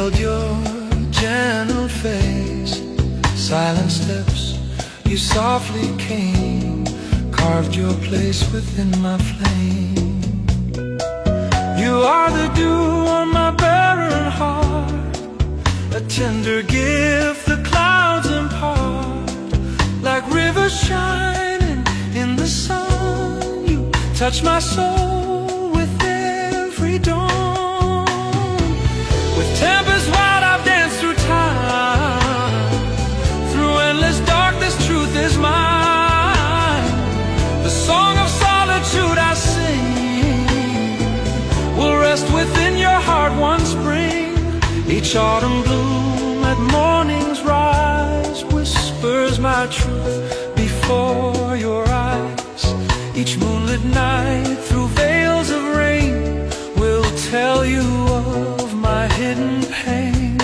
held your gentle face. Silent steps, you softly came, carved your place within my flame. You are the dew on my barren heart, a tender gift the clouds impart. Like rivers shining in the sun, you touch my soul with every dawn. With tempest wild I've danced through time, through endless darkness truth is mine. The song of solitude I sing will rest within your heart one spring. Each autumn bloom at morning's rise whispers my truth before your eyes. Each moonlit night through veils of rain will tell you of my hidden pain.